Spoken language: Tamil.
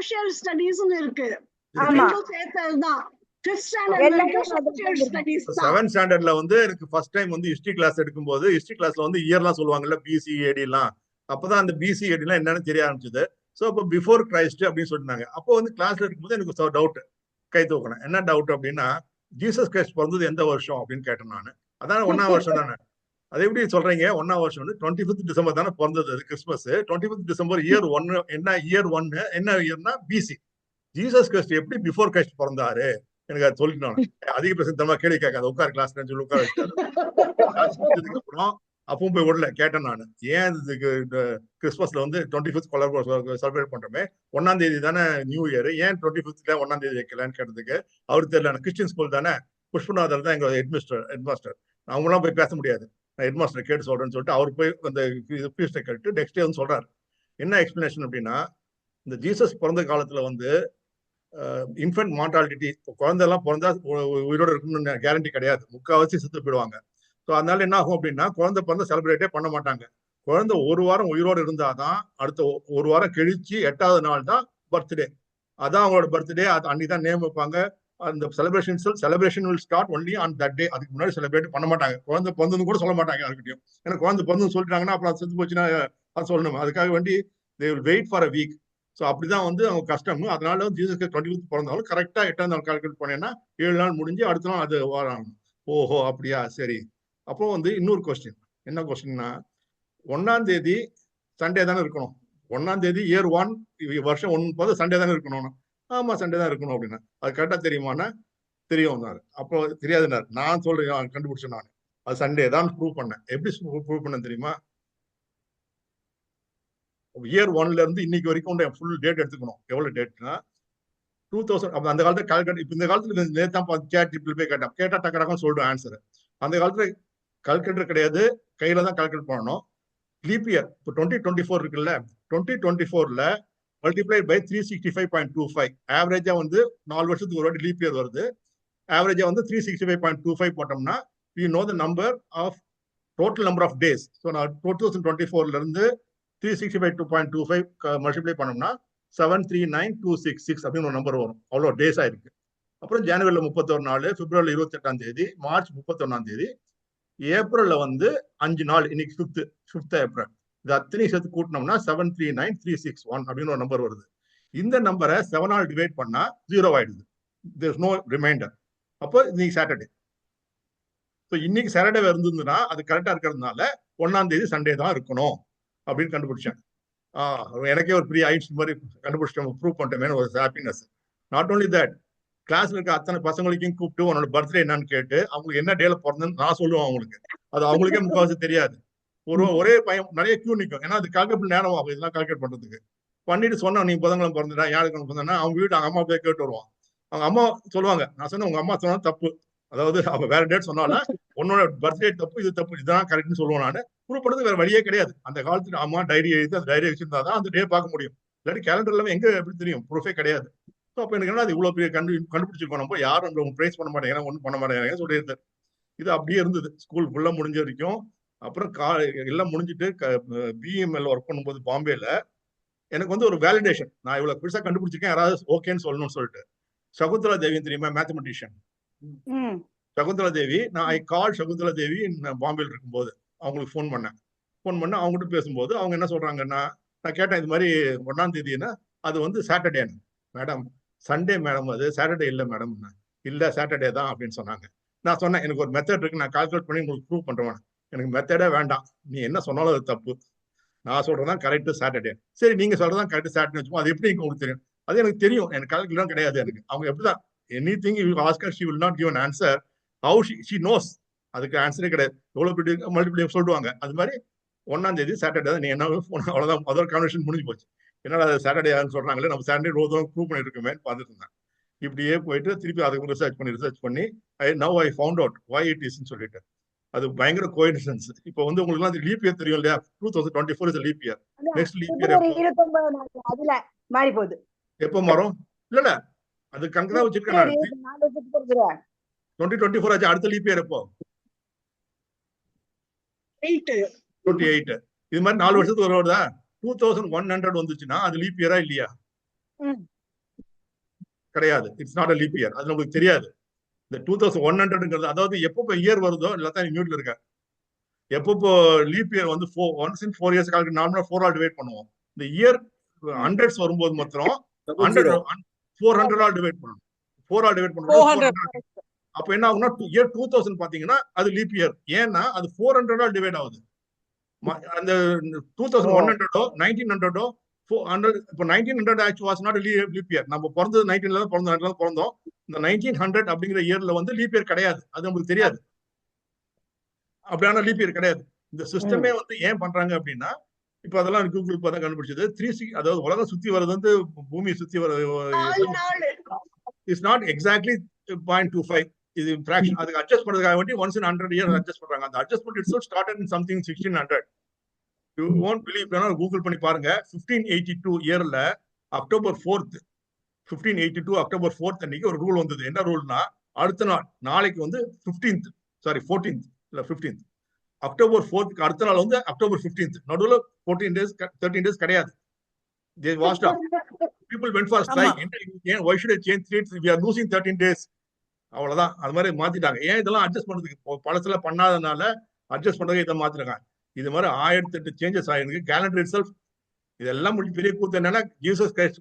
சோசியல் ஸ்டடீஸ்னு இருக்கு. ஆமா சேர்த்ததுதான். 5th ஸ்டாண்டர்ட் வரைக்கும் சோசியல் ஸ்டடீஸ் தான். 7th ஸ்டாண்டர்ட்ல வந்து எனக்கு ஃபர்ஸ்ட் டைம் வந்து ஹிஸ்டரி கிளாஸ் எடுக்கும்போது ஹிஸ்டரி கிளாஸ்ல வந்து இயர்லாம் சொல்லுவாங்கல்ல, BCAD எல்லாம். அப்பதான் அந்த BCAD எல்லாம் என்னன்னு தெரிய ஆரம்பிச்சது. சோ அப்போ பிஃபோர் கிரைஸ்ட் அப்படின்னு சொல்லிட்டாங்க. அப்போ வந்து கிளாஸ்ல இருக்கும்போது எனக்கு டவுட், கை தூக்கினேன். என்ன டவுட் அப்படின்னா, ஜீசஸ் கிரைஸ்ட் பிறந்தது எந்த வருஷம் அப்படின்னு கேட்டேன் நான். அதான் 1ஆம் வருஷம் தானே. அது எப்படி சொல்றீங்க 1ஆம் வருஷம் வந்து 25th டிசம்பர் தானே பிறந்தது, அது கிறிஸ்மஸ். 25th டிசம்பர் இயர் 1 என்ன இயர் 1 என்ன இயர்னா BC. ஜீசஸ் கிரைஸ்ட் எப்படி பிஃபோர் கிரைஸ்ட் பிறந்தாரு எனக்கு அது சொல்லிட்டு அதிக பிரசந்தமா கேள்வி கேட்காது, உட்கார் கிளாஸ் சொல்லி உட்கார வச்சாரு. அப்புறம் அப்பவும் போய் விடல, கேட்டேன் நான், ஏன் இதுக்கு கிறிஸ்மஸ்ல வந்து 25th செலிப்ரேட் பண்றோமே, 1ஆம் தேதி தானே நியூ இயர், ஏன் 25th 1ஆம் தேதி வைக்கலன்னு கேட்டதுக்கு அவருக்கு தெரியல. கிறிஸ்டியன் ஸ்கூல் தானே, புஷ்பநாதர் தான் எங்க ஹெட்மாஸ்டர், அவங்களாம் போய் பேச முடியாது, நான் ஹெட்மாஸ்டர் கேட்டு சொல்றேன்னு சொல்லிட்டு அவர் போய் அந்த ஃபீஸ்டை கேட்டு நெக்ஸ்ட் டே வந்து சொல்றாரு. என்ன எக்ஸ்பிளனேஷன் அப்படின்னா, இந்த ஜீசஸ் பிறந்த காலத்துல வந்து இன்ஃபென்ட் மார்டாலிட்டி, குழந்தை எல்லாம் பிறந்தா உயிரோட இருக்கணும்னு கேரண்டி கிடையாது, முக்கால்வாசி செத்து போயிடுவாங்க. ஸோ அதனால என்ன ஆகும் அப்படின்னா, குழந்தை பிறந்த செலிப்ரேட்டே பண்ண மாட்டாங்க. குழந்தை ஒரு வாரம் உயிரோடு இருந்தாதான் அடுத்த ஒரு வாரம் கழிச்சு 8வது நாள் தான் பர்த்டே. அதான் அவங்களோட பர்த்டே. அன்னைக்கு தான் நேம் வைப்பாங்க. அந்த celebration will start only on that day. அதுக்கு முன்னாடி செலிப்ரேட் பண்ண மாட்டாங்க. குழந்தை பிறந்ததுன்னு கூட சொல்ல மாட்டாங்க யாருக்கிட்டையும். ஏன்னா குழந்தை பிறந்து சொல்லிட்டாங்கன்னா அப்புறம் அது செத்து போச்சுன்னா அது சொல்லணும். அதுக்காக வேண்டி they will wait for a week. So அப்படிதான் வந்து அவங்க கஷ்டம். அதனால ஜீசஸ் 25th பிறந்தாலும் கரெக்டா 8ஆம் நாள் கால்குலேட் பண்ணேன்னா 7 நாள் முடிஞ்சு அடுத்த நாள் அது வராங்க. ஓஹோ அப்படியா, சரி. அப்போ வந்து இன்னொரு கொஸ்டின், என்ன கொஸ்டின்னா, 1ஆம் தேதி சண்டே தானே இருக்கணும். 1ஆம் தேதி இயர் 1 வருஷம் 1 போது சண்டே தானே இருக்கணும். ஆமா சண்டே தான் இருக்கணும் அப்படின்னா அது கரெக்டா தெரியுமானா தெரியும். அப்போ தெரியாதுனாரு. நான் சொல்றேன், கண்டுபிடிச்சேன் நான், அது சண்டே தான் ப்ரூவ் பண்ணேன். எப்படி ப்ரூவ் பண்ணேன் தெரியுமா? இயர் 1ல இருந்து இன்னைக்கு வரைக்கும் ஃபுல் டேட் எடுத்துக்கணும். எவ்வளவு டேட்னா 2000. அந்த காலத்துல கால்குலேட், இப்ப இந்த காலத்துல நேத்தான் சேட் ஜிபிடி போய் கேட்டா டக்கடக்கம் சொல்லிடும் ஆன்சர். அந்த காலத்துல கால்குலேட்டர் கிடையாது, கையில தான் கால்குலேட் பண்ணணும். லீப் இயர் இப்போ 2024 இருக்குல்ல, 2024ல மல்டிப்ளைட் பை 365.25. ஆவரேஜா வந்து 4 வருஷத்துக்கு ஒரு வாட்டி லீப் இயர் வருது. ஆவரேஜா வந்து 365.25 போட்டோம்னா you know the number of total number of days. So நான் 2024ல இருந்து 365.25 மல்டிப்ளை பண்ணோம்னா 739,266 அப்படின்னு ஒரு நம்பர் வரும். அவ்வளோ டேஸ் ஆயிருக்கு. அப்புறம் ஜனவரியில் 31 நாள், பிப்ரவரி 28ஆம் தேதி, மார்ச் 31ஆம் தேதி, ஏப்ரல்ல வந்து 5 நாள், இன்னைக்கு 5th ஏப்ரல். இது அத்தனையும் சேர்த்து கூட்டினோம்னா 739,361 அப்படின்னு ஒரு நம்பர் வருது. இந்த நம்பரை 7 ஆல் டிவைட் பண்ணா 0 ஆயிடுது. There is no remainder. அப்போ இன்னைக்கு சாட்டர்டே. ஸோ இன்னைக்கு சாட்டர்டே இருந்ததுன்னா அது கரெக்டா இருக்கிறதுனால 1ஆம் தேதி சண்டே தான் இருக்கணும் அப்படின்னு கண்டுபிடிச்சேன். எனக்கே ஒரு பெரிய ஐட்ஸ் மாதிரி கண்டுபிடிச்சிட்டோம், ப்ரூவ் பண்ணிட்டோமே ஒரு ஹாப்பினஸ். நாட் ஓன்லி தட், கிளாஸ்ல இருக்க அத்தனை பசங்களையும் கூப்பிட்டு உன்னோட பர்த்டே என்னன்னு கேட்டு அவங்களுக்கு என்ன டேல பிறந்ததுன்னு நான் சொல்லுவேன் அவங்களுக்கு. அது அவங்களுக்கே முக்கால்வாசி தெரியாது. ஒரே பையன் நிறைய கியூ நிற்கும். ஏன்னா அது கால்குலேட் நேரம் ஆகும் இதெல்லாம் கால்குலேட் பண்றதுக்கு. பண்ணிட்டு சொன்னா நீ புதன்கிழமை பிறந்துட்டா, யாருக்கு பிறந்தா அவங்க வீட்டு அவங்க அம்மா போய் கேட்டு வருவான். அவங்க அம்மா சொல்லுவாங்க, நான் சொன்னேன் உங்க அம்மா சொன்னா தப்பு, அதாவது அவ வேற டேட் சொன்னாலும் உன்னோட பர்த்டே தப்பு, இது தப்பு, இதுதான் கரெக்ட்னு சொல்லுவேன். நான் ப்ரூவ் பண்ணுறது வேற வழியே கிடையாது. அந்த காலத்துல அம்மா டைரி எழுதி அந்த டைரி வச்சிருந்தாதான் அந்த டே பார்க்க முடியும். இல்லாட்டி கேலண்டர் எல்லாமே எங்க எப்படி தெரியும், ப்ரூஃபே கிடையாது. ஸோ அப்போ எனக்கு என்ன, அது இவ்வளவு பெரிய கண்டுபிடிச்சிருக்கோம் நம்ம, யாரும் உங்க பிரைஸ் பண்ண மாட்டேங்கிறாங்க, ஒன்றும் பண்ண மாட்டேங்கிறாங்க சொல்லியிருந்தார். இது அப்படியே இருந்தது ஸ்கூல் ஃபுல்லா முடிஞ்ச வரைக்கும். அப்புறம் எல்லாம் முடிஞ்சிட்டு பிஎம்எல் ஒர்க் பண்ணும்போது பாம்பேல எனக்கு வந்து ஒரு வேலிடேஷன், நான் இவ்வளவு பெருசா கண்டுபிடிச்சிருக்கேன், யாராவது ஓகேன்னு சொல்லணும்னு சொல்லிட்டு. சகுந்தலா தேவி தெரியுமா, மேத்தமெட்டிஷியன் சகுந்தலா தேவி. நான் ஐ கால் சகுந்தலா தேவி பாம்பேல இருக்கும்போது அவங்களுக்கு ஃபோன் பண்ண அவங்ககிட்ட பேசும்போது அவங்க என்ன சொல்றாங்கன்னா, நான் கேட்டேன் இது மாதிரி 1ஆம் தேதினா அது வந்து சாட்டர்டேன்னு. மேடம் சண்டே மேடம், அது சாட்டர்டே இல்லை மேடம். இல்லை சாட்டர்டே தான் அப்படின்னு சொன்னாங்க. நான் சொன்னேன் எனக்கு ஒரு மெத்தட் இருக்கு, நான் கால்குலேட் பண்ணி உங்களுக்கு ப்ரூவ் பண்றேன். எனக்கு மெத்தடே வேண்டாம், நீ என்ன சொன்னாலும் அது தப்பு, நான் சொல்றதான் கரெக்ட் சாட்டர்டே. சரி நீங்க சொல்றதான் கரெக்ட் சாட்டர்டே வச்சுக்கோ, அது எப்படி உங்களுக்கு தெரியும்? அது எனக்கு தெரியும், எனக்கு கால்குலேட் கிடையாது எனக்கு. அவங்க எப்படிதான் anything you ask her, she will not give an answer. How she knows, அதுக்கு ஆன்சரே கிடையாது. எவ்வளவு பெரிய மல்டிபிளை சொல்லுவாங்க. அது மாதிரி 1ஆம் தேதி சாட்டர்டே தான், நீ என்ன அவ்வளவுதான், அதோட கான்வர்சேஷன் முடிஞ்சு போச்சு. என்னடா சாட்டர்டே சொல்றாங்களே, நம்ம சாட்டர்டே ரோதும் ப்ரூவ் பண்ணிட்டு இருக்கோமே பார்த்துட்டு இருந்தேன். இப்படியே போயிட்டு திருப்பி அதுக்கு ரிசர்ச் பண்ணி now I found out why it is ன்னு சொல்லிட்டு. அது பயங்கர கோயின்சிடன்ஸ். இப்போ வந்து உங்களுக்கு எல்லாம் லீப் இயர் தெரியும் இல்லையா, 2024 is leap year. Next leap year அதுல மாறி போகுது. எப்போ மாறும்? இல்ல அது கணக்கு தான் வச்சிருக்கேன் நான். 2024 ஆச்சு, அடுத்த லீப் இயர் எப்போ? 28. இது மாதிரி 4 வருஷத்துக்கு ஒரு வருதா? 2100 வந்துச்சுன்னா அது லீப் இயரா இல்லையா? ம். கிடையாது. It's not a leap year. அது நமக்கு தெரியாது. இந்த 2100ங்கிறது அதாவது எப்பப்போ இயர் வருதோ எல்லாத்தையும் மியூட்ல இருக்க. எப்பப்போ லீப் இயர் வந்து ஒன்ஸ் இன் 4 இயர்ஸ் கால்குலேட் நார்மலா 4 ஆல் டிவைட் பண்ணுவோம். இந்த இயர் ஹண்ட்ரட்ஸ் வரும்போது மாத்திரம் 100 400 ஆல் டிவைட் பண்ணணும். 4 ஆல் டிவைட் பண்ணணும் 400. அப்ப என்ன ஆகும்னா இயர் 2000 பாத்தீங்கன்னா அது லீப் இயர். ஏன்னா அது 400 ஆல் டிவைட் ஆகுது. அந்த 2100 1900 400 இப்போ 1900 actually was not leap year. நம்ம பிறந்தது 19ல தான் பிறந்தோம். இந்த 1900 அப்படிங்கிற இயர்ல வந்து லீப் இயர் கிடையாது. அது நமக்கு தெரியாது. அப்படியான லீப் இயர் கிடையாது. இந்த சிஸ்டமே வந்து ஏன் பண்றாங்க அப்படின்னா இப்ப அதெல்லாம் கூகுள் பார்த்தா கண்டுபிடிச்சது 360 அதாவது உலகம் சுத்தி வர்றது வந்து பூமி சுத்தி வர்றது இஸ் நாட் எக்ஸாக்ட்லி 0.25. இது ஃபிராக்ஷன். அதுக்கு அட்ஜஸ்ட் பண்றதுக்காக வேண்டி ஒன்ஸ் இன் 100 இயர்ஸ் அட்ஜஸ்ட் பண்றாங்க. அந்த adjustment it's started in something 1600. You won't believe, Google பண்ணி பாருங்க. 1582 இயர்ல அக்டோபர் 4th 1582 அக்டோபர் 4th அன்னைக்கு ஒரு ரூல் வந்தது. என்ன ரூல்னா அடுத்த நாள் நாளைக்கு வந்து 15th 14th இல்ல 15th அக்டோபர் 4th அடுத்த நாள் வந்து அக்டோபர் 15th. நடுவுல 14 days 13 days கிடையாது. They washed up. People went for a strike. Why should I change 3 days? We are losing 13 days. அவ்வளவுதான். அது மாதிரி மாத்திட்டாங்க. ஏன் இதெல்லாம் அட்ஜஸ்ட் பண்றதுக்கு பழசுல பண்ணாதனால அட்ஜஸ்ட் பண்றதுக்கு இதை மாத்திருக்காங்க. இது மாதிரி 1008 சேஞ்சஸ் ஆயிருக்கு. கேலண்டர் இட்செல்ஃப் இதெல்லாம் முடிஞ்சு பெரிய கூத்து என்னன்னா ஜீசஸ் கிரைஸ்ட்